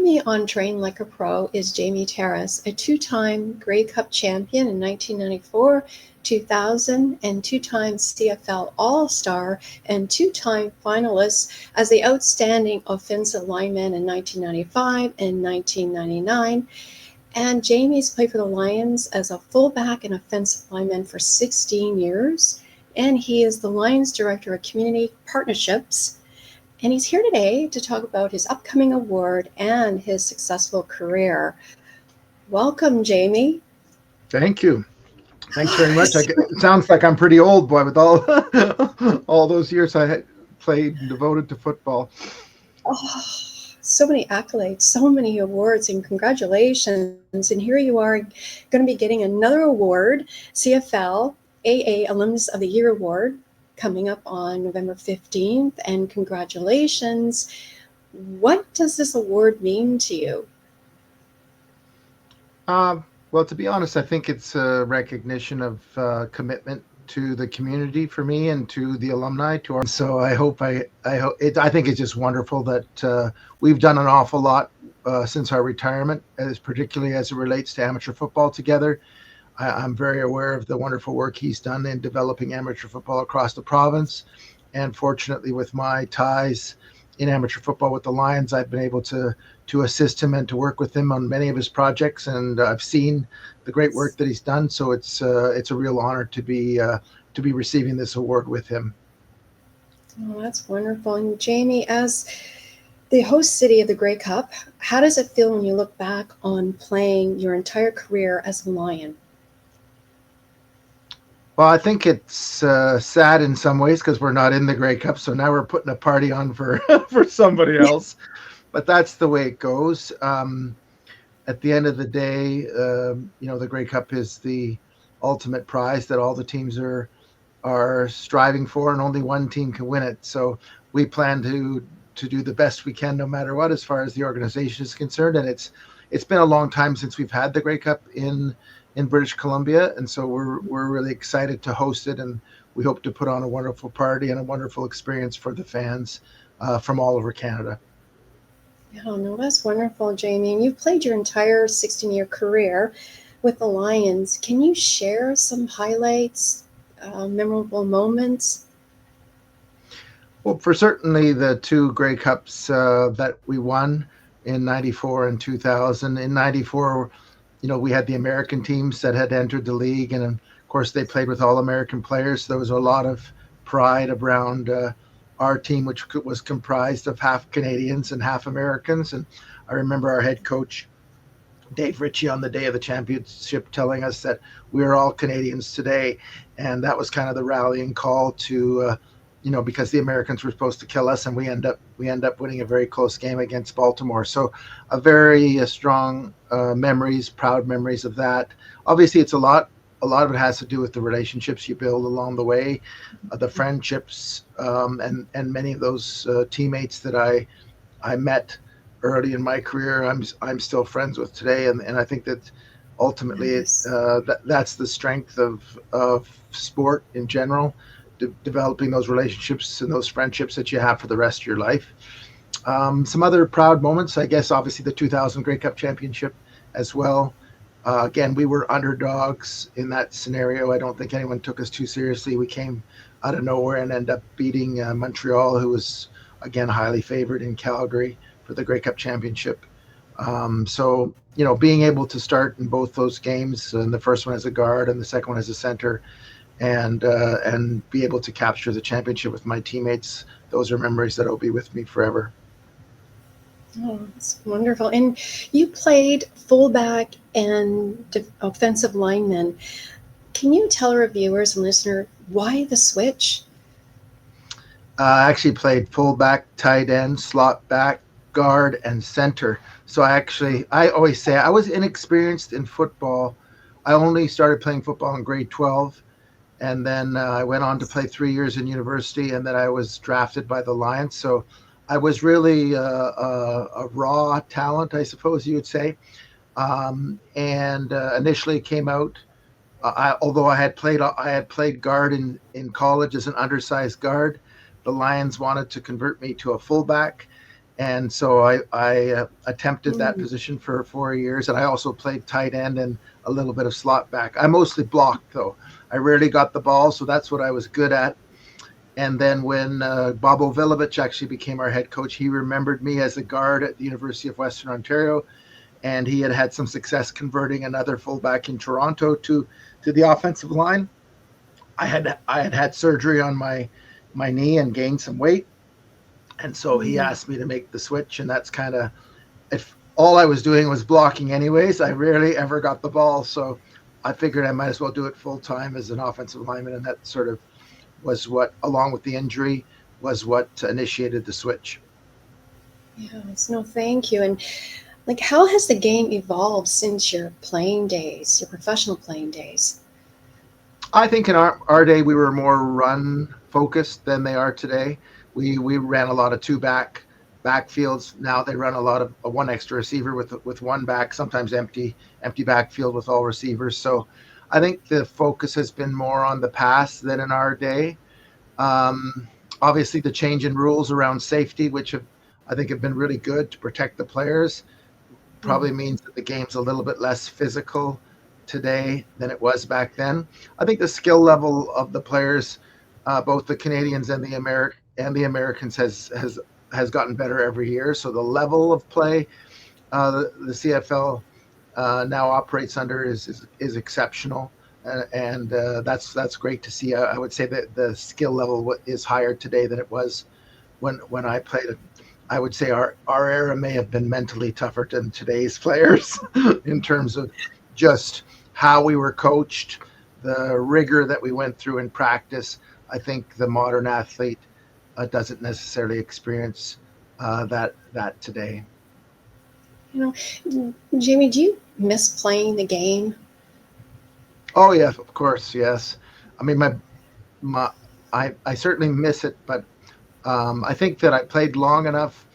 Me on Train Like a Pro is Jamie Terrace, a two-time Grey Cup champion in 1994, 2000, and two-time CFL All-Star and two-time finalist as the outstanding offensive lineman in 1995 and 1999. And Jamie's played for the Lions as a fullback and offensive lineman for 16 years. And he is the Lions Director of Community Partnerships. And he's here today to talk about his upcoming award and his successful career. Welcome, Jamie. Thank you. Thanks very much. It sounds like I'm pretty old, boy, with all all those years I had played and devoted to football. Oh, so many accolades, so many awards, and congratulations. And here you are going to be getting another award, CFLAA Alumnus of the Year Award, coming up on November 15th. And congratulations. What does this award mean to you? Well, to be honest, I think it's a recognition of commitment to the community for me and to the alumni. So I think it's just wonderful that we've done an awful lot since our retirement, particularly as it relates to amateur football together. I'm very aware of the wonderful work he's done in developing amateur football across the province. And fortunately, with my ties in amateur football with the Lions, I've been able to assist him and to work with him on many of his projects. And I've seen the great work that he's done. So it's a real honor to be receiving this award with him. Oh, that's wonderful. And Jamie, as the host city of the Grey Cup, how does it feel when you look back on playing your entire career as a Lion? Well, I think it's sad in some ways because we're not in the Grey Cup, so now we're putting a party on for for somebody else. But that's the way it goes. At the end of the day, the Grey Cup is the ultimate prize that all the teams are striving for, and only one team can win it. So we plan to do the best we can, no matter what, as far as the organization is concerned. And it's been a long time since we've had the Grey Cup in British Columbia, and so we're really excited to host it, and we hope to put on a wonderful party and a wonderful experience for the fans from all over Canada. Oh, no, that's wonderful, Jamie. And you've played your entire 16-year career with the Lions. Can you share some highlights, memorable moments? Well, for certainly the two Grey Cups that we won in 94 and 2000. In 94, we had the American teams that had entered the league, and of course they played with all American players. So there was a lot of pride around our team, which was comprised of half Canadians and half Americans. And I remember our head coach, Dave Ritchie, on the day of the championship telling us that we are all Canadians today. And that was kind of the rallying call to, because the Americans were supposed to kill us, and we end up winning a very close game against Baltimore. So a very strong proud memories of that. Obviously, it's a lot of it has to do with the relationships you build along the way, the friendships, and many of those teammates that I met early in my career, I'm still friends with today, and I think that ultimately Yes. that's the strength of sport in general, developing those relationships and those friendships that you have for the rest of your life. Some other proud moments, I guess, obviously the 2000 Grey Cup championship as well. Again, we were underdogs in that scenario. I don't think anyone took us too seriously. We came out of nowhere and ended up beating Montreal, who was, again, highly favored in Calgary for the Grey Cup championship. So, being able to start in both those games, and the first one as a guard and the second one as a center, and be able to capture the championship with my teammates, those are memories that will be with me forever. Oh, that's wonderful. And you played fullback and offensive lineman. Can you tell our viewers and listeners why the switch? I actually played fullback, tight end, slot back, guard, and center. So I always say I was inexperienced in football. I only started playing football in grade 12. And then I went on to play 3 years in university, and then I was drafted by the Lions. So I was really a raw talent, I suppose you would say. And initially came out, although I had played guard in college as an undersized guard. The Lions wanted to convert me to a fullback, And so I attempted that position for 4 years, and I also played tight end and a little bit of slot back. I mostly blocked, though. I rarely got the ball, so that's what I was good at. And then when Bob Ovilovich actually became our head coach, he remembered me as a guard at the University of Western Ontario, and he had had some success converting another fullback in Toronto to the offensive line. I had surgery on my knee and gained some weight, and so he asked me to make the switch, and that's kind of, if all I was doing was blocking anyways, I rarely ever got the ball, so I figured I might as well do it full time as an offensive lineman, and that sort of was what, along with the injury, was what initiated the switch. Yes, no, thank you. And like, how has the game evolved since your playing days, your professional playing days? I think in our day we were more run focused than they are today. We ran a lot of two backfields. Now they run a lot of one extra receiver with one back, sometimes empty backfield with all receivers. So I think the focus has been more on the pass than in our day. Um, Obviously, the change in rules around safety, which I think have been really good to protect the players, probably means that the game's a little bit less physical today than it was back then. I think the skill level of the players, both the Canadians and the Americans, has gotten better every year. So the level of play the CFL now operates under is exceptional, and that's great to see. I would say that the skill level is higher today than it was when I played it. I would say our era may have been mentally tougher than today's players in terms of just how we were coached, the rigor that we went through in practice. I think the modern athlete doesn't necessarily experience that today. You know, Jamie, do you miss playing the game? Oh yeah, of course, yes. I mean, my I certainly miss it, but I think that I played long enough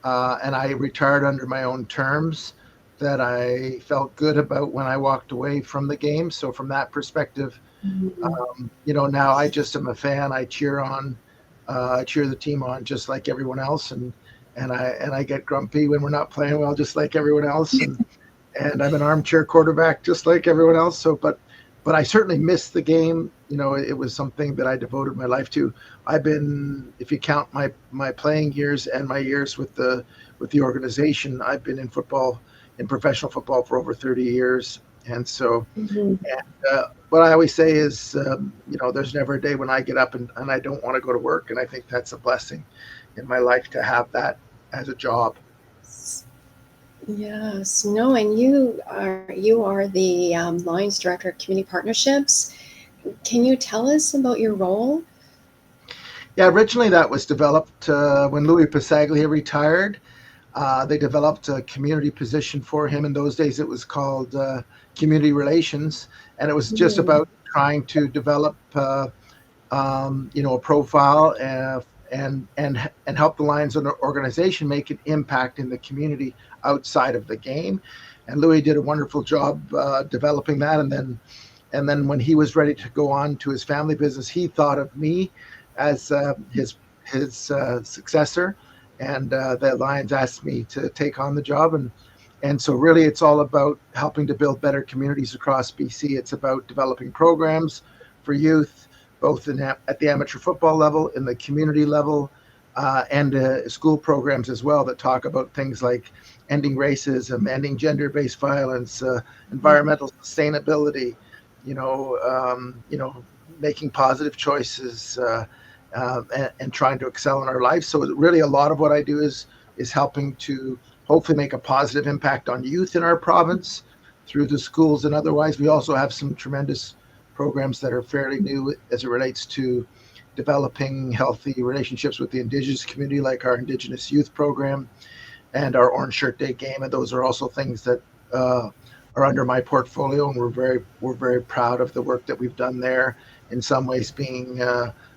and I retired under my own terms that I felt good about when I walked away from the game. So from that perspective, now I just am a fan. I cheer the team on just like everyone else, and I get grumpy when we're not playing well, just like everyone else, and I'm an armchair quarterback just like everyone else. So, but I certainly miss the game. It was something that I devoted my life to. I've been, if you count my playing years and my years with the organization, I've been in professional football for over 30 years. And so, what I always say is, there's never a day when I get up and I don't want to go to work. And I think that's a blessing in my life to have that as a job. Yes, no, and you are the Lions Director of Community Partnerships. Can you tell us about your role? Yeah, originally that was developed when Louis Pasaglia retired. They developed a community position for him. In those days, it was called community relations, and it was just about trying to develop, a profile and help the Lions organization make an impact in the community outside of the game. And Louis did a wonderful job developing that. And then when he was ready to go on to his family business, he thought of me as his successor, and the Lions asked me to take on the job. And so really it's all about helping to build better communities across BC. It's about developing programs for youth, both at the amateur football level, in the community level, and school programs as well that talk about things like ending racism, ending gender-based violence, environmental sustainability, making positive choices, and trying to excel in our lives. So really a lot of what I do is helping to hopefully make a positive impact on youth in our province through the schools and otherwise. We also have some tremendous programs that are fairly new as it relates to developing healthy relationships with the Indigenous community, like our Indigenous Youth Program and our Orange Shirt Day game. And those are also things that are under my portfolio, and we're very proud of the work that we've done there, in some ways being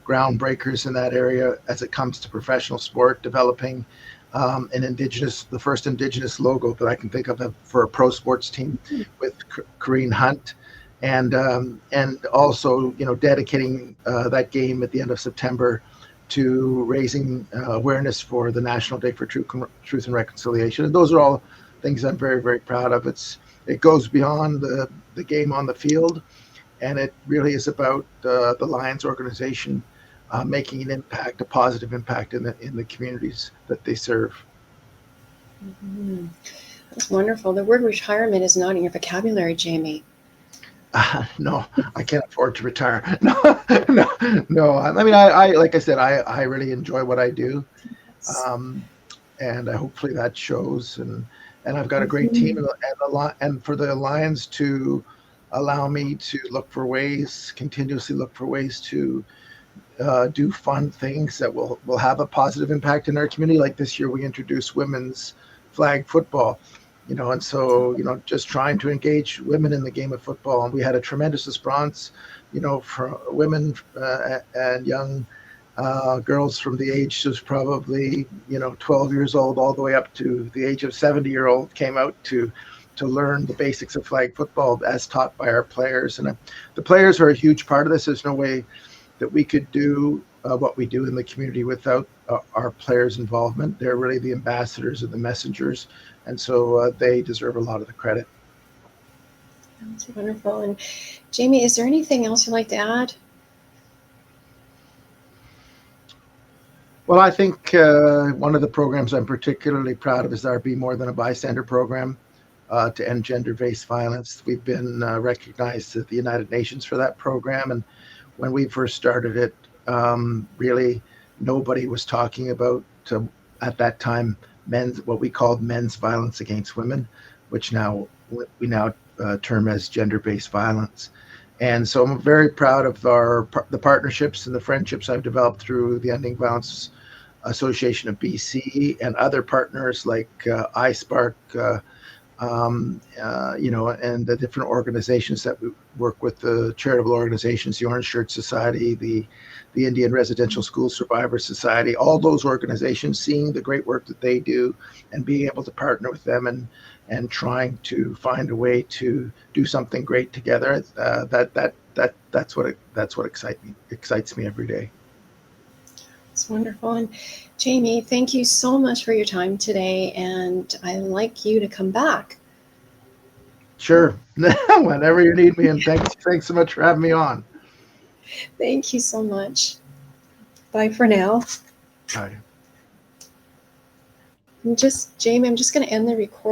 groundbreakers in that area as it comes to professional sport, developing the first Indigenous logo that I can think of for a pro sports team with Kareen Hunt, and also dedicating that game at the end of September to raising awareness for the National Day for Truth and Reconciliation. And those are all things I'm very, very proud of. It goes beyond the game on the field, and it really is about the Lions organization making an impact, a positive impact in the communities that they serve. Mm-hmm. That's wonderful. The word retirement is not in your vocabulary, Jamie. No, I can't afford to retire. No, no, no. I mean, I like I said, I really enjoy what I do, and hopefully that shows. And I've got a great team, Mm-hmm. and for the Lions to allow me to continuously look for ways to do fun things that will have a positive impact in our community. Like this year, we introduced women's flag football, and so just trying to engage women in the game of football, and we had a tremendous response, from women and young girls from the age of probably 12 years old all the way up to the age of 70-year-old came out to learn the basics of flag football as taught by our players, and the players are a huge part of this. There's no way that we could do what we do in the community without our players' involvement. They're really the ambassadors and the messengers, and so they deserve a lot of the credit. That's wonderful. And Jamie, is there anything else you'd like to add? Well, I think one of the programs I'm particularly proud of is our Be More Than a Bystander program to end gender-based violence. We've been recognized at the United Nations for that program, and when we first started it, really nobody was talking about at that time what we called men's violence against women, which we now term as gender-based violence. And so I'm very proud of the partnerships and the friendships I've developed through the Ending Violence Association of BC and other partners like iSpark, and the different organizations that we work with, the charitable organizations, the Orange Shirt Society, the Indian Residential School Survivor Society, all those organizations, seeing the great work that they do and being able to partner with them and trying to find a way to do something great together. That's what excites me every day. It's wonderful. And Jamie, thank you so much for your time today, and I'd like you to come back. Sure. Whenever you need me, and thanks so much for having me on. Thank you so much. Bye for now. Bye. Jamie, I'm just going to end the recording.